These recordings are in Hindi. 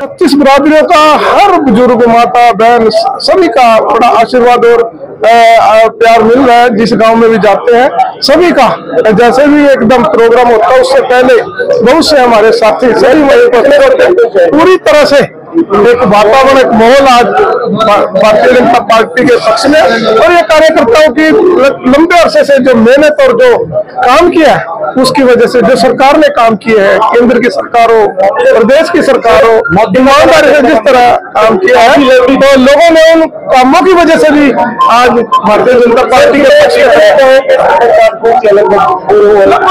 36 बिरादरियों का, हर बुजुर्ग, माता, बहन, सभी का बड़ा आशीर्वाद और प्यार मिल रहा है। जिस गांव में भी जाते हैं सभी का, जैसे भी एकदम प्रोग्राम होता है उससे पहले बहुत से हमारे साथी सही वहीं उपस्थित होते हैं। पूरी तरह से एक वातावरण, एक माहौल आज भारतीय जनता पार्टी के पक्ष में, और ये कार्यकर्ताओं की लंबे अरसे से जो मेहनत और जो काम किया है उसकी वजह से, जो सरकार ने काम किए हैं, केंद्र की सरकार हो, प्रदेश की सरकार हो, ईमानदारी से जिस तरह काम किया है, तो लोगों ने उन कामों की वजह से भी आज भारतीय जनता पार्टी के पक्ष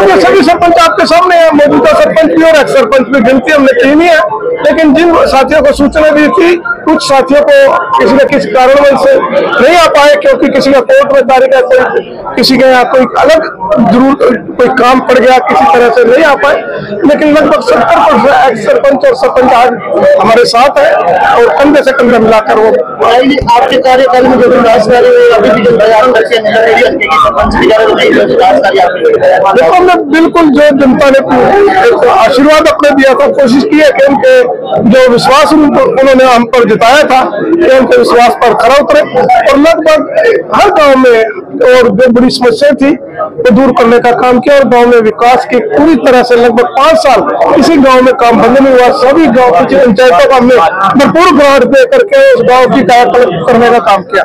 में सभी सरपंच आपके सामने है। मौजूदा सरपंच भी और एक्स सरपंच भी, गिनती हमने की नहीं है, लेकिन जिन साथियों को सूचना दी थी, कुछ साथियों को किसी न किसी कारणवश से नहीं आ पाए, क्योंकि किसी का कोर्ट में तारीख है, कोई किसी के यहाँ कोई अलग जरूर कोई काम पड़ गया, किसी तरह से नहीं आ पाए, लेकिन लगभग 70% एक्स सरपंच और सरपंच आज हमारे साथ है और कंधे से कंधा मिलाकर वो आपके कार्यकाल में जो विकास कार्य अभी भी देखो, हमने बिल्कुल जो जनता ने आशीर्वाद अपने दिया था, कोशिश की है कि उनके जो विश्वास उन्होंने हम पर जताया था कि उनके विश्वास पर खरा उतरे, और लगभग हर गांव में और जो बड़ी समस्या थी वो दूर करने का काम किया, और गांव में विकास की पूरी तरह से लगभग 5 साल किसी गांव में काम बंद नहीं हुआ। सभी गांव की पंचायतों का हमने भरपूर ग्रांट दे करके उस गांव की कायाकल्प करने का काम किया।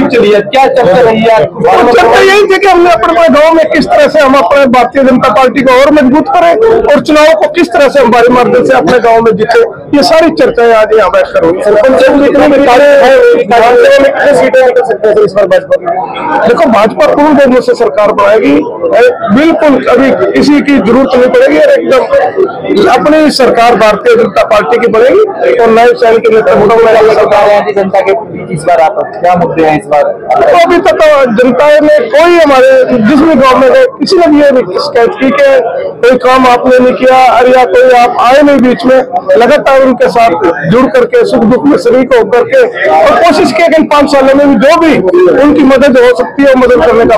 चलिए, क्या चर्चा रही है? चर्चा यही थी कि हमने अपने गांव में किस तरह से हम अपने भारतीय जनता पार्टी को और मजबूत करें, और चुनाव को किस तरह से हमारे माध्यम से अपने गांव में जीते, ये सारी चर्चाएं आज यहाँ बैठकर हुई। देखो, भाजपा पूर्ण बहुमत से सरकार बनाएगी, बिल्कुल अभी किसी की जरूरत नहीं पड़ेगी, और एकदम अपनी सरकार भारतीय जनता पार्टी की बनेगी, और नए सैनिक के नेतृत्व में सरकार जनता के इस बार आप क्या मुद्दे हैं इस बार? तो अभी तक जनता ने कोई हमारे जिस भी गाँव में किसी ने भी ये शिकायत की कि कोई काम आपने नहीं किया, अरे या कोई आप आए नहीं बीच में, लगातार उनके साथ जुड़ करके सुख दुख में शरीक होकर के, और कोशिश की कि इन 5 सालों में भी जो भी उनकी मदद हो सकती है वो मदद करने का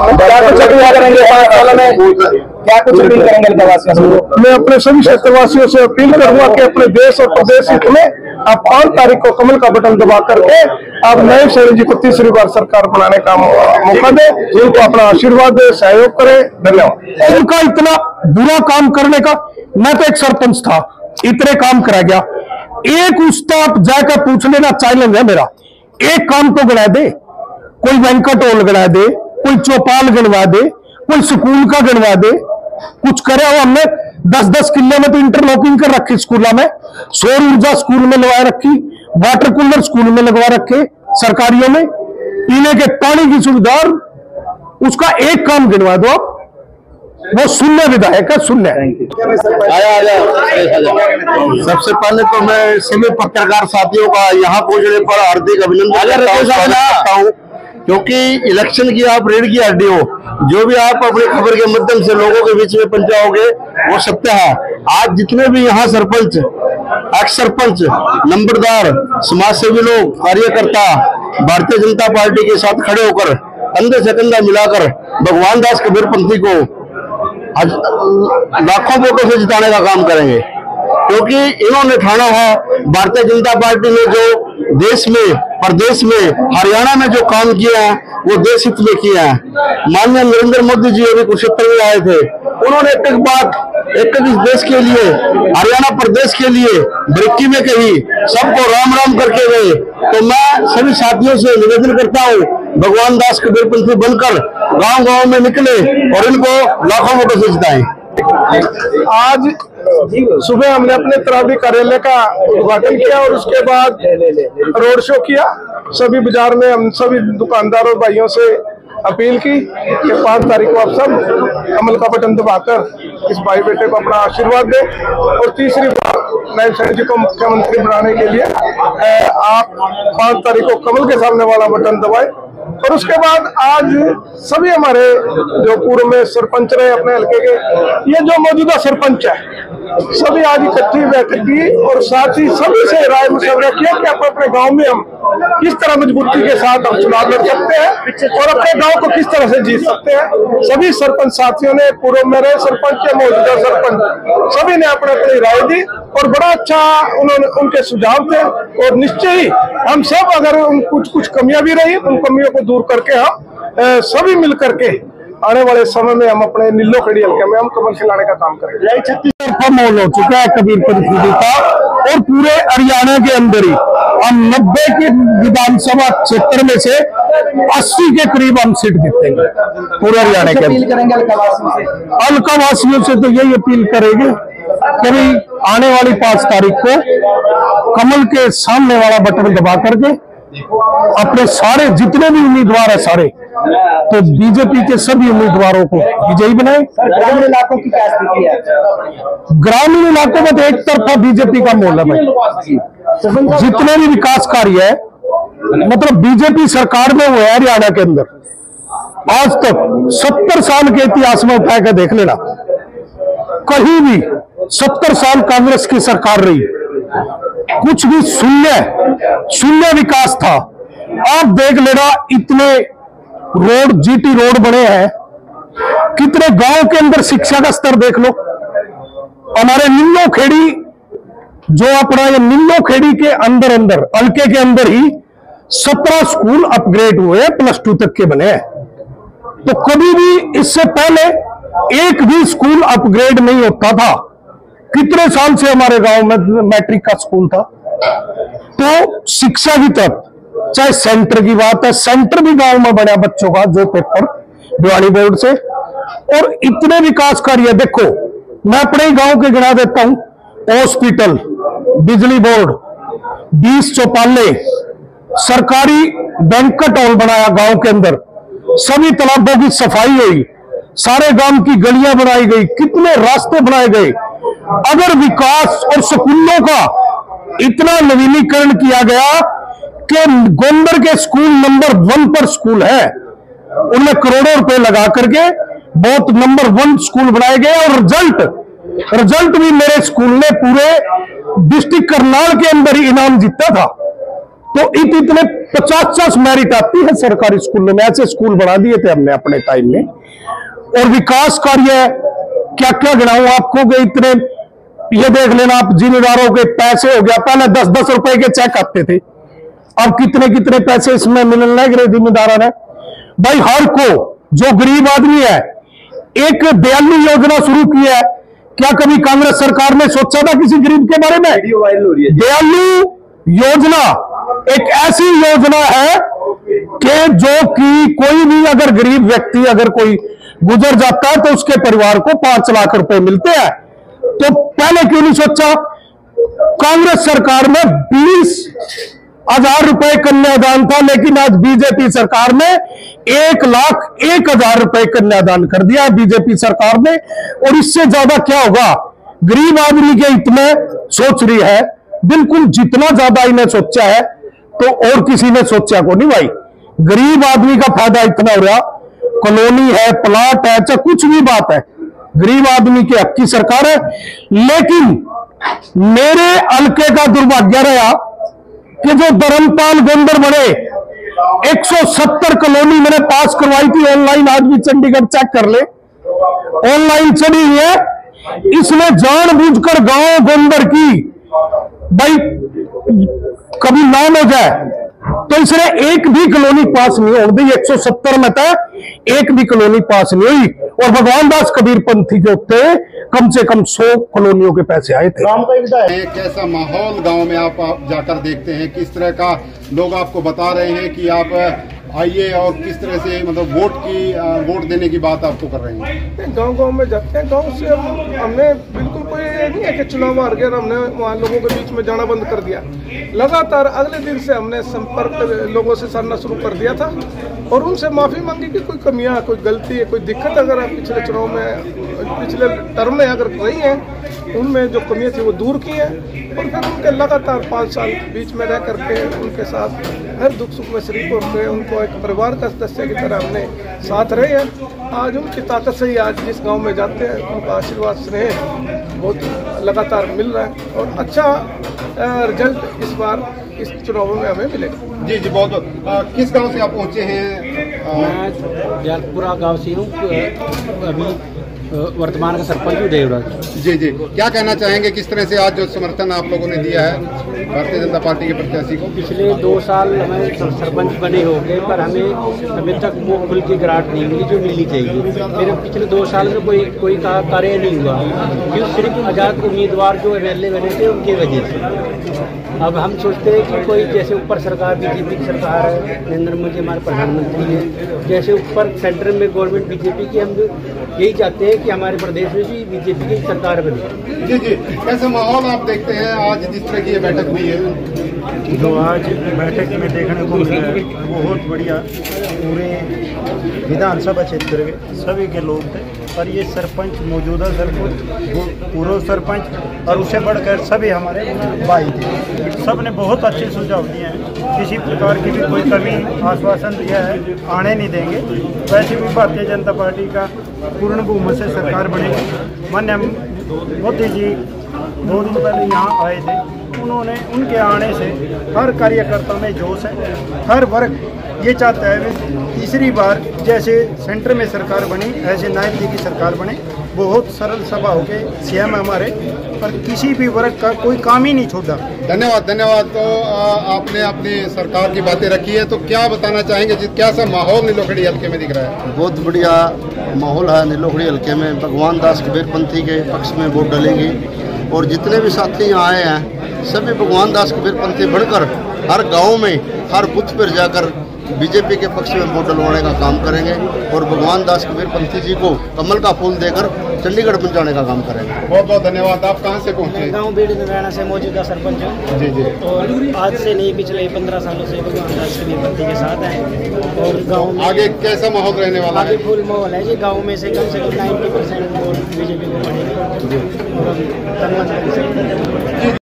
क्या कुछ अपील करेंगे क्षेत्रवासियों से? मैं अपने सभी क्षेत्रवासियों से अपील करूंगा कि अपने देश और प्रदेश हित में आप 5 तारीख को कमल का बटन दबा करके आप नए शैली जी को तीसरी बार सरकार बनाने का मौका दे, उनको अपना आशीर्वाद दे, सहयोग करे। धन्यवाद। उनका इतना बुरा काम करने का, मैं तो एक सरपंच था, इतने काम करा गया, एक उसका जाकर पूछ लेना चैलेंज है मेरा, एक काम तो गणा दे, कोई वेंकट हॉल गणा दे, कोई चौपाल गणवा दे, कोई स्कूल का गणवा दे, कुछ करे हो। हमने 10-10 किले में तो इंटरलॉकिंग कर रखी स्कूलों में, सौर ऊर्जा स्कूल में लगवा रखी, वाटर कूलर स्कूल में लगवा रखे सरकारियों में, पीने के पानी की सुविधा, उसका एक काम गिनवा दो आप, वो शून्य विधायक है, शून्य। सबसे पहले तो मैं सभी पत्रकार साथियों का यहाँ पहुंचने पर हार्दिक अभिनंदन करता हूँ, क्योंकि इलेक्शन की आप रीढ़ की हड्डी हो, जो भी आप अपनी खबर के माध्यम से लोगों के बीच में पहुंचाओगे वो सत्य है। आज जितने भी यहाँ सरपंच, एक्स सरपंच, नंबरदार, समाज सेवी लोग, कार्यकर्ता भारतीय जनता पार्टी के साथ खड़े होकर कंधे से कंधा मिलाकर भगवान दास कबीरपंथी को आज लाखों वोटों से जिताने का काम करेंगे, क्योंकि इन्होंने ठाना है भारतीय जनता पार्टी ने जो देश में, प्रदेश में, हरियाणा में जो काम किया है वो देश हित में किया है। माननीय नरेंद्र मोदी जी अभी कुरुक्षेत्र में आए थे, उन्होंने एक बात इस देश के लिए, हरियाणा प्रदेश के लिए बरकी में कही, सबको राम राम करके गए। तो मैं सभी साथियों से निवेदन करता हूँ, भगवान दास कबीरपंथी बनकर गांव गांव में निकले और इनको लाखों वोटों से जिताएं। आज सुबह हमने अपने तरावड़ी कार्यालय का उद्घाटन किया और उसके बाद रोड शो किया। सभी बाजार में हम सभी दुकानदारों भाइयों से अपील की कि 5 तारीख को आप सब कमल का बटन दबाकर इस भाई बेटे को अपना आशीर्वाद दें, और तीसरी बार नायब सैनी जी को मुख्यमंत्री बनाने के लिए आप 5 तारीख को कमल के सामने वाला बटन दबाएं और उसके बाद आज सभी हमारे जो पूर्व में सरपंच रहे अपने हल्के के, ये जो मौजूदा सरपंच है, सभी आज इकट्ठी बैठक की और साथ ही सभी से राय मशवरा किया कि अपने गांव में हम किस तरह मजबूती के साथ हम चुनाव लड़ सकते हैं और अपने गांव को किस तरह से जीत सकते हैं। सभी सरपंच साथियों ने, पूर्व में रहे सरपंच या मौजूदा सरपंच, सभी ने अपनी अपनी राय दी और बड़ा अच्छा उन्होंने उनके सुझाव थे। और निश्चय ही हम सब, अगर कुछ कमियां भी रही, उन कमियों को दूर करके हम सभी मिल करके आने वाले समय में हम अपने नीलो खेड़ी हल्के में हम कमल खिलाने का काम करेंगे। माहौल हो चुका है कबीरपंथ का, और पूरे हरियाणा के अंदर ही हम 90 के विधानसभा क्षेत्र में से 80 के करीब हम सीट जीतेंगे पूरे हरियाणा के अंदर। अलकावासियों से तो यही अपील करेंगे कि आने वाली 5 तारीख को कमल के सामने वाला बटन दबा करके अपने सारे जितने भी उम्मीदवार है सारे, तो बीजेपी के सभी उम्मीदवारों को विजयी बनाए। ग्रामीण इलाकों की क्या स्थिति है? ग्रामीण इलाकों में तो एक तरफा बीजेपी का मोल है भाई। जितने भी विकास कार्य है, मतलब बीजेपी सरकार में हुआ है हरियाणा के अंदर आज तक 70 साल के इतिहास में उठा कर देख लेना, कहीं भी 70 साल कांग्रेस की सरकार रही, कुछ भी शून्य विकास था। आप देख लेना, इतने रोड, जीटी रोड बने हैं, कितने गांव के अंदर शिक्षा का स्तर देख लो। हमारे निन्नो खेड़ी, जो अपना ये निन्नो खेड़ी के अंदर हल्के के अंदर ही 17 स्कूल अपग्रेड हुए, +2 तक के बने हैं। तो कभी भी इससे पहले एक भी स्कूल अपग्रेड नहीं होता था। कितने साल से हमारे गांव में मैट्रिक का स्कूल था। तो शिक्षा की तरफ, चाहे सेंटर की बात है, सेंटर भी गांव में बना बच्चों का, जो पेपर दिवाली बोर्ड से, और इतने विकास कार्य देखो। मैं अपने ही गांव के गिना देता हूं, हॉस्पिटल, बिजली बोर्ड, 20 चौपाले, सरकारी बैंक्वेट हॉल बनाया गांव के अंदर, सभी तालाबों की सफाई हुई, सारे गांव की गलियां बनाई गई, कितने रास्ते बनाए गए। अगर विकास और स्कूलों का इतना नवीनीकरण किया गया कि गोंदर के स्कूल नंबर 1 पर स्कूल है, उनमें करोड़ों रुपए लगा करके बहुत नंबर 1 स्कूल बनाए गए, और रिजल्ट भी मेरे स्कूल ने पूरे डिस्ट्रिक्ट करनाल के अंदर ही इनाम जीता था। तो इतने 50 मेरिट आती है सरकारी स्कूलों में। ऐसे स्कूल बना दिए थे हमने अपने टाइम में। और विकास कार्य क्या क्या गिनाऊं आपको कि इतने, ये देख लेना आप, जिम्मेदारों के पैसे हो गया, पहले 10-10 रुपए के चेक आते थे, अब कितने कितने पैसे इसमें मिलने लगे जिम्मेदारों ने। भाई हर को, जो गरीब आदमी है, एक दयालु योजना शुरू की है। क्या कभी कांग्रेस सरकार ने सोचा था किसी गरीब के बारे में? दयालु योजना एक ऐसी योजना है कि जो कि कोई भी अगर गरीब व्यक्ति अगर कोई गुजर जाता है तो उसके परिवार को 5 लाख रुपए मिलते हैं। तो पहले क्यों नहीं सोचा? कांग्रेस सरकार में 20,000 रुपए कन्यादान था, लेकिन आज बीजेपी सरकार ने 1,01,000 रुपए कन्यादान कर दिया बीजेपी सरकार ने। और इससे ज्यादा क्या होगा? गरीब आदमी के हित में सोच रही है, बिल्कुल जितना ज्यादा इन्हें सोचा है तो और किसी ने सोचा को नहीं भाई। गरीब आदमी का फायदा इतना हो रहा, कॉलोनी है, प्लाट है, चाहे कुछ भी बात है, गरीब आदमी के हक की सरकार है। लेकिन मेरे हल्के का दुर्भाग्य रहा कि जो धर्मपाल गोंदर बने, 170 कॉलोनी मैंने पास करवाई थी ऑनलाइन, आज भी चंडीगढ़ चेक कर ले, ऑनलाइन चली हुई है। इसने जानबूझकर गांव गोंदर की भाई कभी नाम हो जाए तो इसने एक भी कॉलोनी पास नहीं हो दी। 170 में था, एक भी कॉलोनी पास नहीं हुई। और भगवान दास कबीरपंथी के उत्ते कम से कम 100 कॉलोनियों के पैसे आए थे। कैसा माहौल गांव में आप जाकर देखते हैं? किस तरह का लोग आपको बता रहे हैं कि आप आइए, और किस तरह से मतलब वोट देने की बात आपको कर रहे हैं? गांव गांव में जाते हैं, गांव से हमने बिल्कुल कोई नहीं है कि चुनाव हार गया और हमने वहाँ लोगों के बीच में जाना बंद कर दिया। लगातार अगले दिन से हमने संपर्क लोगों से करना शुरू कर दिया था और उनसे माफ़ी मांगी कि कोई कमियां, कोई गलती है, कोई दिक्कत अगर पिछले चुनाव में, पिछले टर्म में अगर रही हैं, उनमें जो कमियां थी वो दूर की हैं। और फिर उनके लगातार 5 साल बीच में रह करके उनके साथ हर दुख सुख में शरीक होकर उनको एक परिवार का सदस्य की तरह हमने साथ रहे हैं। आज उनकी ताकत से ही आज जिस गांव में जाते हैं उनका आशीर्वाद स्नेह बहुत लगातार मिल रहा है और अच्छा रिजल्ट इस बार इस चुनाव में हमें मिलेगा। जी बहुत बहुत। किस गांव से आप पहुंचे हैं? मैं जलपुरा गांव से हूँ, अभी वर्तमान का सरपंच हूँ देवराज। जी जी, क्या कहना चाहेंगे, किस तरह से आज जो समर्थन आप लोगों ने दिया है भारतीय जनता पार्टी के प्रत्याशी को? पिछले 2 साल हमें सरपंच बने हो गए पर हमें अभी तक वो खुल की ग्रांट नहीं मिली जो मिलनी चाहिए। फिर पिछले 2 साल में कोई कार्य नहीं हुआ क्योंकि सिर्फ आज़ाद उम्मीदवार जो एमएलए बने थे उनकी वजह से। अब हम सोचते हैं कि कोई जैसे ऊपर सरकार बीजेपी की सरकार है, नरेंद्र मोदी हमारे प्रधानमंत्री हैं, जैसे ऊपर सेंटर में गवर्नमेंट बीजेपी की, हम यही चाहते हैं कि हमारे प्रदेश में भी बीजेपी की सरकार बने। जी जी, कैसा माहौल आप देखते हैं आज जिस तरह की ये बैठक हुई है? जो आज बैठक में देखने को मिला है बहुत बढ़िया। पूरे विधानसभा क्षेत्र के सभी के लोग थे और ये सरपंच, मौजूदा सरपंच, पूर्व सरपंच और उससे बढ़कर सभी हमारे भाई थे। सब ने बहुत अच्छे सुझाव दिए हैं, किसी प्रकार की भी कोई कमी आश्वासन दिया है आने नहीं देंगे। वैसे भी भारतीय जनता पार्टी का पूर्ण बहुमत से सरकार बनेगी। माननीय मोदी जी 2 दिन पहले यहाँ आए थे, उन्होंने उनके आने से हर कार्यकर्ता में जोश है। हर वर्ग ये चाहता है तीसरी बार जैसे सेंटर में सरकार बनी ऐसे नायब जी की सरकार बने। बहुत सरल सभा हो के सीएम हमारे, पर किसी भी वर्ग का कोई काम ही नहीं छोड़ा। धन्यवाद धन्यवाद। तो आपने अपनी सरकार की बातें रखी है, तो क्या बताना चाहेंगे, क्या सा माहौल नीलोखड़ी हल्के में दिख रहा है? बहुत बढ़िया माहौल है नीलोखड़ी हल्के में। भगवान दास कबीरपंथी के पक्ष में वोट डालेंगी और जितने भी साथी यहाँ आए हैं सभी भगवान दास कबीरपंथी बढ़कर हर गांव में, हर बूथ पर जाकर बीजेपी के पक्ष में वोट डलवाने का काम करेंगे और भगवान दास कबीरपंथी जी को कमल का फूल देकर चंडीगढ़ पहुंचाने का काम करेंगे। बहुत बहुत धन्यवाद। आप कहां से पहुंचे? गांव बीड़ी नारायण से मौजूदा सरपंच हूँ। जी जी। और आज से नहीं, पिछले 15 सालों से भगवान दास कबीरपंथी के साथ हैं और गाँव में आगे कैसा माहौल रहने वाला है? आगे फुल माहौल है जी। गाँव में से कम 90% वोट बीजेपी को पड़ेगी।